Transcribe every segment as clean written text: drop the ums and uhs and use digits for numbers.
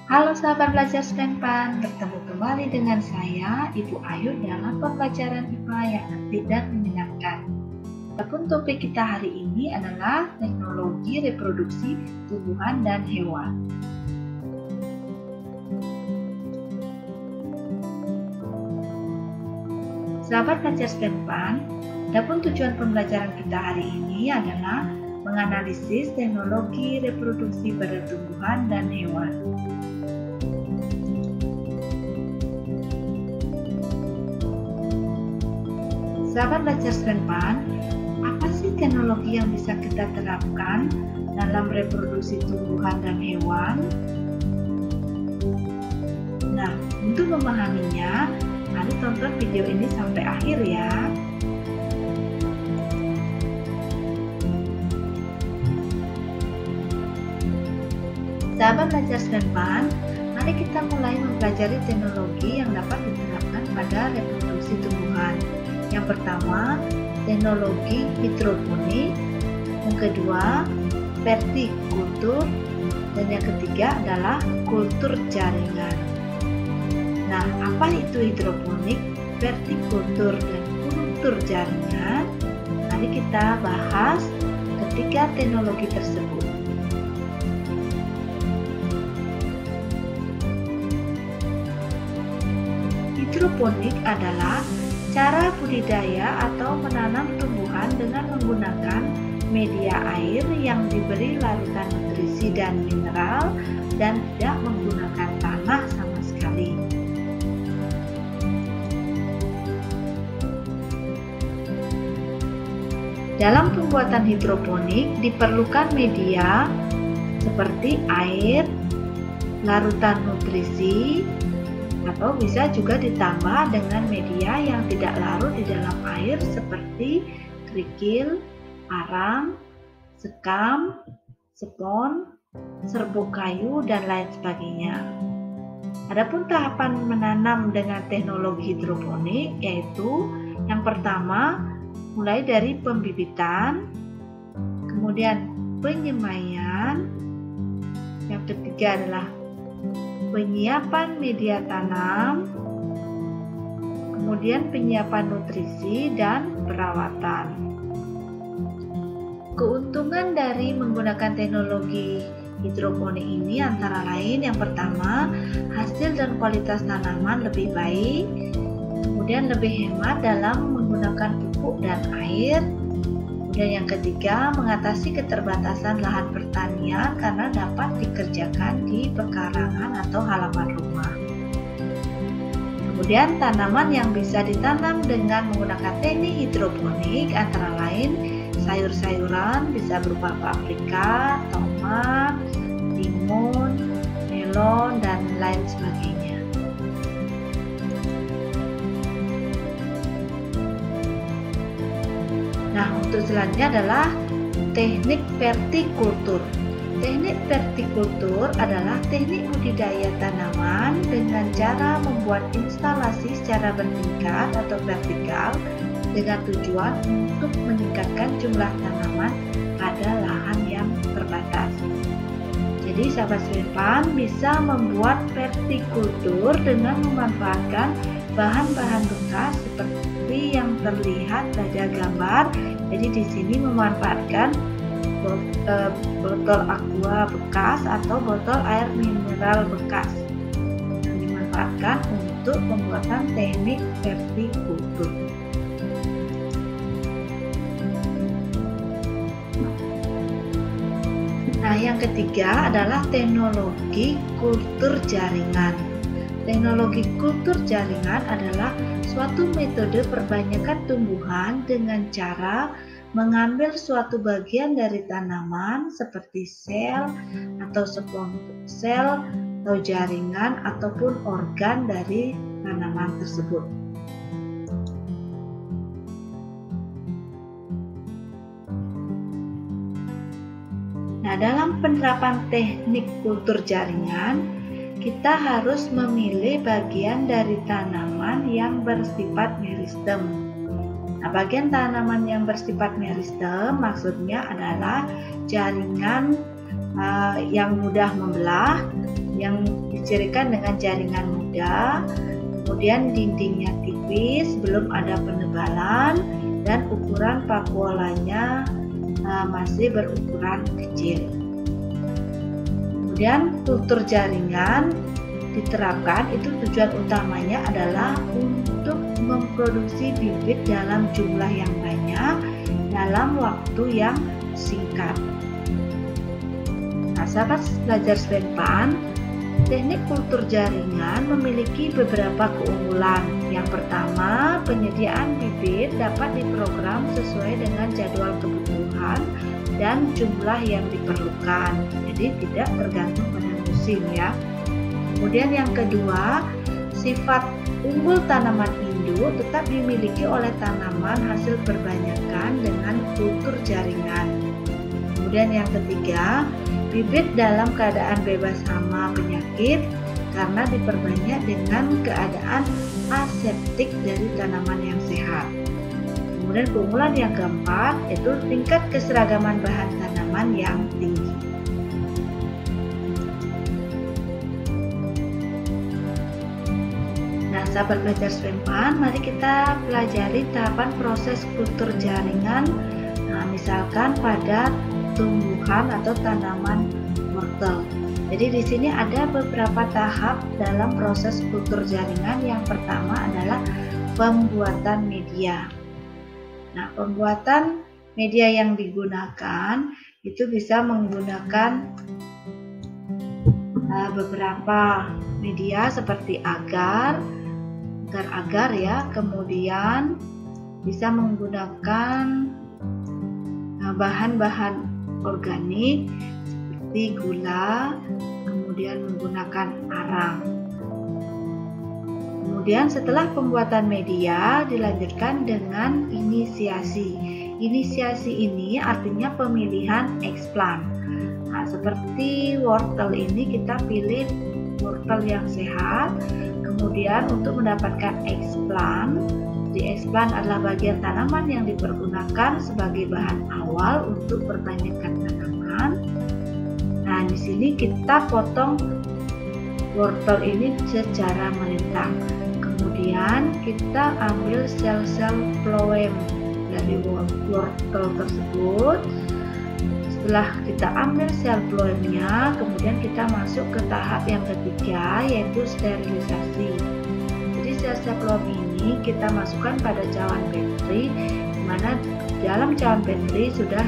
Halo sahabat belajar STEMPAN, bertemu kembali dengan saya, Ibu Ayu dalam pembelajaran IPA yang aktif dan menyenangkan. Adapun topik kita hari ini adalah teknologi reproduksi tumbuhan dan hewan. Sahabat belajar STEMPAN, adapun tujuan pembelajaran kita hari ini adalah menganalisis teknologi reproduksi pada tumbuhan dan hewan. Sahabat belajar STEMPAN, apa sih teknologi yang bisa kita terapkan dalam reproduksi tumbuhan dan hewan? Nah, untuk memahaminya, mari tonton video ini sampai akhir ya. Sahabat belajar STEMPAN, mari kita mulai mempelajari teknologi yang dapat diterapkan pada reproduksi tumbuhan. Yang pertama, teknologi hidroponik, yang kedua, vertikultur, dan yang ketiga adalah kultur jaringan. Nah, apa itu hidroponik, vertikultur, dan kultur jaringan? Mari kita bahas ketiga teknologi tersebut. Hidroponik adalah cara budidaya atau menanam tumbuhan dengan menggunakan media air yang diberi larutan nutrisi dan mineral dan tidak menggunakan tanah sama sekali. Dalam pembuatan hidroponik diperlukan media seperti air, larutan nutrisi, atau bisa juga ditambah dengan media yang tidak larut di dalam air seperti kerikil, arang, sekam, spons, serbuk kayu, dan lain sebagainya. Adapun tahapan menanam dengan teknologi hidroponik yaitu yang pertama mulai dari pembibitan, kemudian penyemaian, yang ketiga adalah penyiapan media tanam, kemudian penyiapan nutrisi dan perawatan. Keuntungan dari menggunakan teknologi hidroponik ini antara lain yang pertama, hasil dan kualitas tanaman lebih baik, kemudian lebih hemat dalam menggunakan pupuk dan air, kemudian yang ketiga, mengatasi keterbatasan lahan pertanian karena dapat dikerjakan di pekarangan atau halaman rumah. Kemudian tanaman yang bisa ditanam dengan menggunakan teknik hidroponik antara lain sayur-sayuran bisa berupa paprika, tomat, timun, melon, dan lain sebagainya. Nah, untuk selanjutnya adalah teknik vertikultur. Teknik vertikultur adalah teknik budidaya tanaman dengan cara membuat instalasi secara bertingkat atau vertikal dengan tujuan untuk meningkatkan jumlah tanaman pada lahan yang terbatas. Jadi sahabat STEMPAN bisa membuat vertikultur dengan memanfaatkan bahan-bahan bekas seperti yang terlihat pada gambar. Jadi di sini memanfaatkan botol aqua bekas atau botol air mineral bekas yang dimanfaatkan untuk pembuatan teknik vertikultur. Nah, yang ketiga adalah teknologi kultur jaringan. Teknologi kultur jaringan adalah suatu metode perbanyakan tumbuhan dengan cara mengambil suatu bagian dari tanaman seperti sel atau spons sel atau jaringan ataupun organ dari tanaman tersebut. Nah, dalam penerapan teknik kultur jaringan, kita harus memilih bagian dari tanaman yang bersifat meristem. Nah, bagian tanaman yang bersifat meristem maksudnya adalah jaringan yang mudah membelah, yang dicirikan dengan jaringan mudah, kemudian dindingnya tipis, belum ada penebalan, dan ukuran pakuolanya masih berukuran kecil. Kemudian kultur jaringan diterapkan, itu tujuan utamanya adalah untuk memproduksi bibit dalam jumlah yang banyak dalam waktu yang singkat. Nah, sahabat belajar SBMPAN, teknik kultur jaringan memiliki beberapa keunggulan. Yang pertama, penyediaan bibit dapat diprogram sesuai dengan jadwal kebutuhan dan jumlah yang diperlukan, jadi tidak tergantung pada musim ya. Kemudian yang kedua, sifat unggul tanaman induk tetap dimiliki oleh tanaman hasil perbanyakan dengan kultur jaringan. Kemudian yang ketiga, bibit dalam keadaan bebas hama penyakit karena diperbanyak dengan keadaan aseptik dari tanaman yang sehat. Kemudian keunggulan yang keempat yaitu tingkat keseragaman bahan tanaman yang tinggi. Nah, sahabat belajar SBMPAN, mari kita pelajari tahapan proses kultur jaringan. Nah, misalkan pada tumbuhan atau tanaman wortel. Jadi di sini ada beberapa tahap dalam proses kultur jaringan. Yang pertama adalah pembuatan media. Nah, pembuatan media yang digunakan itu bisa menggunakan beberapa media seperti agar ya, kemudian bisa menggunakan bahan-bahan organik seperti gula, kemudian menggunakan arang. Kemudian setelah pembuatan media dilanjutkan dengan inisiasi. Inisiasi ini artinya pemilihan explant. Nah, seperti wortel ini kita pilih wortel yang sehat. Kemudian untuk mendapatkan explant, explant adalah bagian tanaman yang dipergunakan sebagai bahan awal untuk perbanyakkan tanaman. Nah, di sini kita potong wortel ini secara melintang. Kemudian kita ambil sel-sel phloem dari wortel tersebut. Setelah kita ambil sel phloemnya, kemudian kita masuk ke tahap yang ketiga, yaitu sterilisasi. Jadi sel-sel phloem ini kita masukkan pada cawan Petri, di mana dalam cawan Petri sudah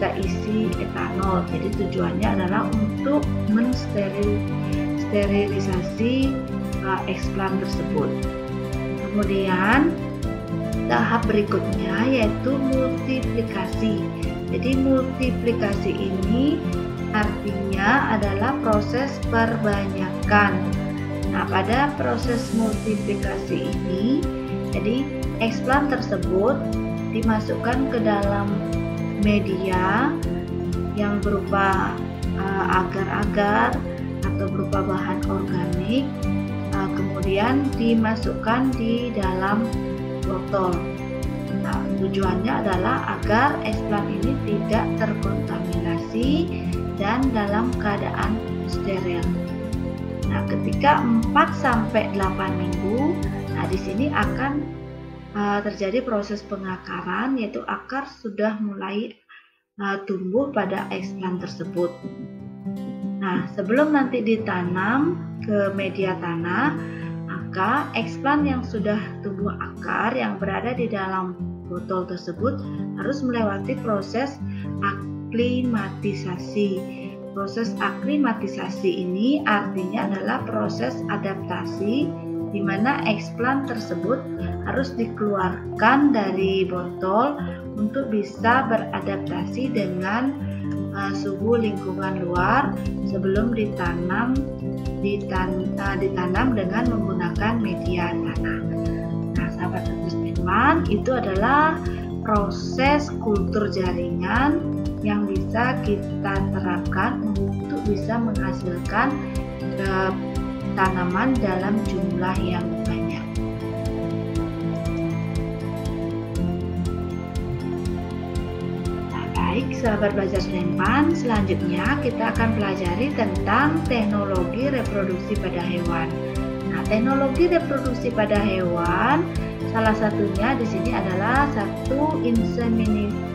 kita isi etanol. Jadi tujuannya adalah untuk mensterilisasi explant tersebut. Kemudian tahap berikutnya yaitu multiplikasi. Jadi multiplikasi ini artinya adalah proses perbanyakan. Nah, pada proses multiplikasi ini, jadi explant tersebut dimasukkan ke dalam media yang berupa agar-agar atau berupa bahan organik, kemudian dimasukkan di dalam botol. Nah, tujuannya adalah agar explant ini tidak terkontaminasi dan dalam keadaan steril. Nah, ketika 4-8 minggu, nah di sini akan terjadi proses pengakaran, yaitu akar sudah mulai tumbuh pada explant tersebut. Nah, sebelum nanti ditanam ke media tanah, maka explant yang sudah tumbuh akar yang berada di dalam botol tersebut harus melewati proses aklimatisasi. Proses aklimatisasi ini artinya adalah proses adaptasi di mana explant tersebut harus dikeluarkan dari botol untuk bisa beradaptasi dengan suhu lingkungan luar sebelum ditanam dengan menggunakan media tanah. Nah, sahabat SBMPAN, itu adalah proses kultur jaringan yang bisa kita terapkan untuk bisa menghasilkan tanaman dalam jumlah yang banyak. Nah, baik sahabat belajar Senempan, selanjutnya kita akan pelajari tentang teknologi reproduksi pada hewan. Nah, teknologi reproduksi pada hewan salah satunya di sini adalah satu inseminasi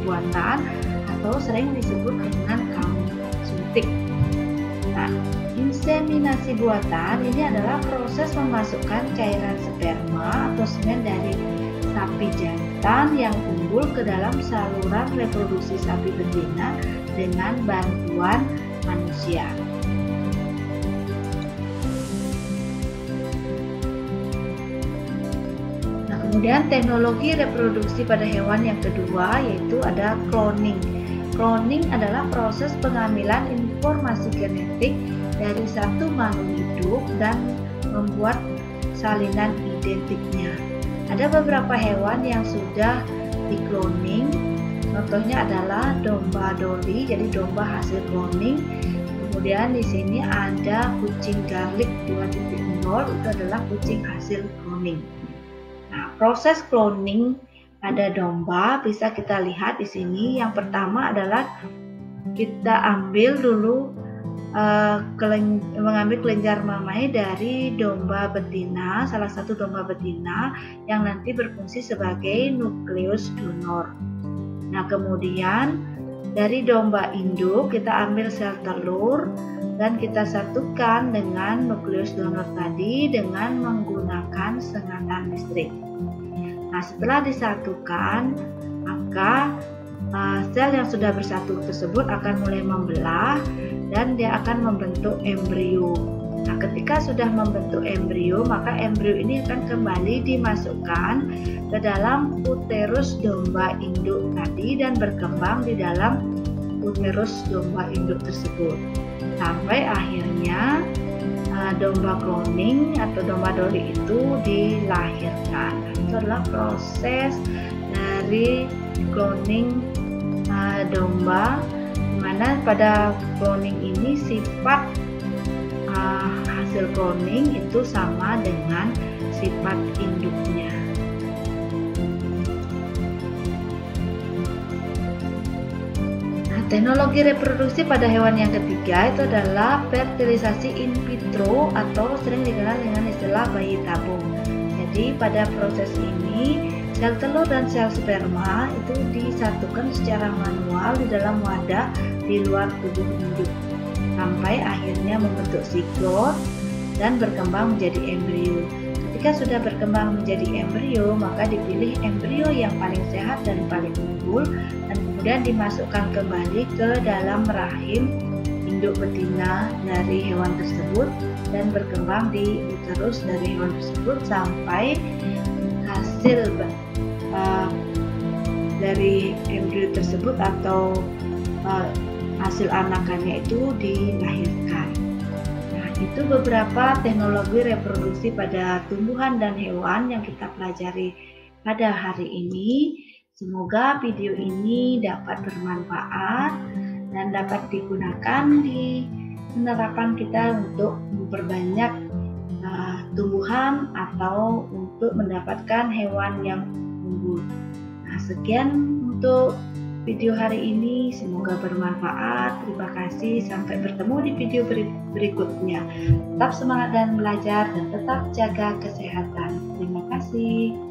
buatan atau sering disebut dengan kaum suntik. Nah, inseminasi buatan ini adalah proses memasukkan cairan sperma atau semen dari sapi jantan yang unggul ke dalam saluran reproduksi sapi betina dengan bantuan manusia. Kemudian teknologi reproduksi pada hewan yang kedua yaitu ada cloning. Cloning adalah proses pengambilan informasi genetik dari satu makhluk hidup dan membuat salinan identiknya. Ada beberapa hewan yang sudah di-cloning. Contohnya adalah domba Dolly, jadi domba hasil cloning. Kemudian di sini ada kucing garlic 2.0, itu adalah kucing hasil cloning. Nah, proses cloning pada domba bisa kita lihat di sini. Yang pertama adalah kita ambil dulu mengambil kelenjar mamai dari domba betina, salah satu domba betina yang nanti berfungsi sebagai nukleus donor. Nah, kemudian dari domba induk kita ambil sel telur dan kita satukan dengan nukleus donor tadi dengan menggunakan sengatan listrik. Nah, setelah disatukan, maka sel yang sudah bersatu tersebut akan mulai membelah dan dia akan membentuk embrio. Nah, ketika sudah membentuk embrio, maka embrio ini akan kembali dimasukkan ke dalam uterus domba induk tadi dan berkembang di dalam uterus domba induk tersebut. Sampai akhirnya domba cloning atau domba Dolly itu dilahirkan. Itu adalah proses dari cloning domba, dimana pada cloning ini sifat hasil cloning itu sama dengan sifat induknya. Teknologi reproduksi pada hewan yang ketiga itu adalah fertilisasi in vitro atau sering dikenal dengan istilah bayi tabung. Jadi pada proses ini sel telur dan sel sperma itu disatukan secara manual di dalam wadah di luar tubuh induk sampai akhirnya membentuk zigot dan berkembang menjadi embrio. Ketika sudah berkembang menjadi embrio, maka dipilih embrio yang paling sehat dan paling unggul dan kemudian dimasukkan kembali ke dalam rahim induk betina dari hewan tersebut dan berkembang di uterus dari hewan tersebut sampai hasil dari embrio tersebut atau hasil anakannya itu dilahirkan. Itu beberapa teknologi reproduksi pada tumbuhan dan hewan yang kita pelajari pada hari ini. Semoga video ini dapat bermanfaat dan dapat digunakan di penerapan kita untuk memperbanyak tumbuhan atau untuk mendapatkan hewan yang unggul. Nah, sekian untuk video hari ini, semoga bermanfaat. Terima kasih, sampai bertemu di video berikutnya. Tetap semangat dan belajar dan tetap jaga kesehatan. Terima kasih.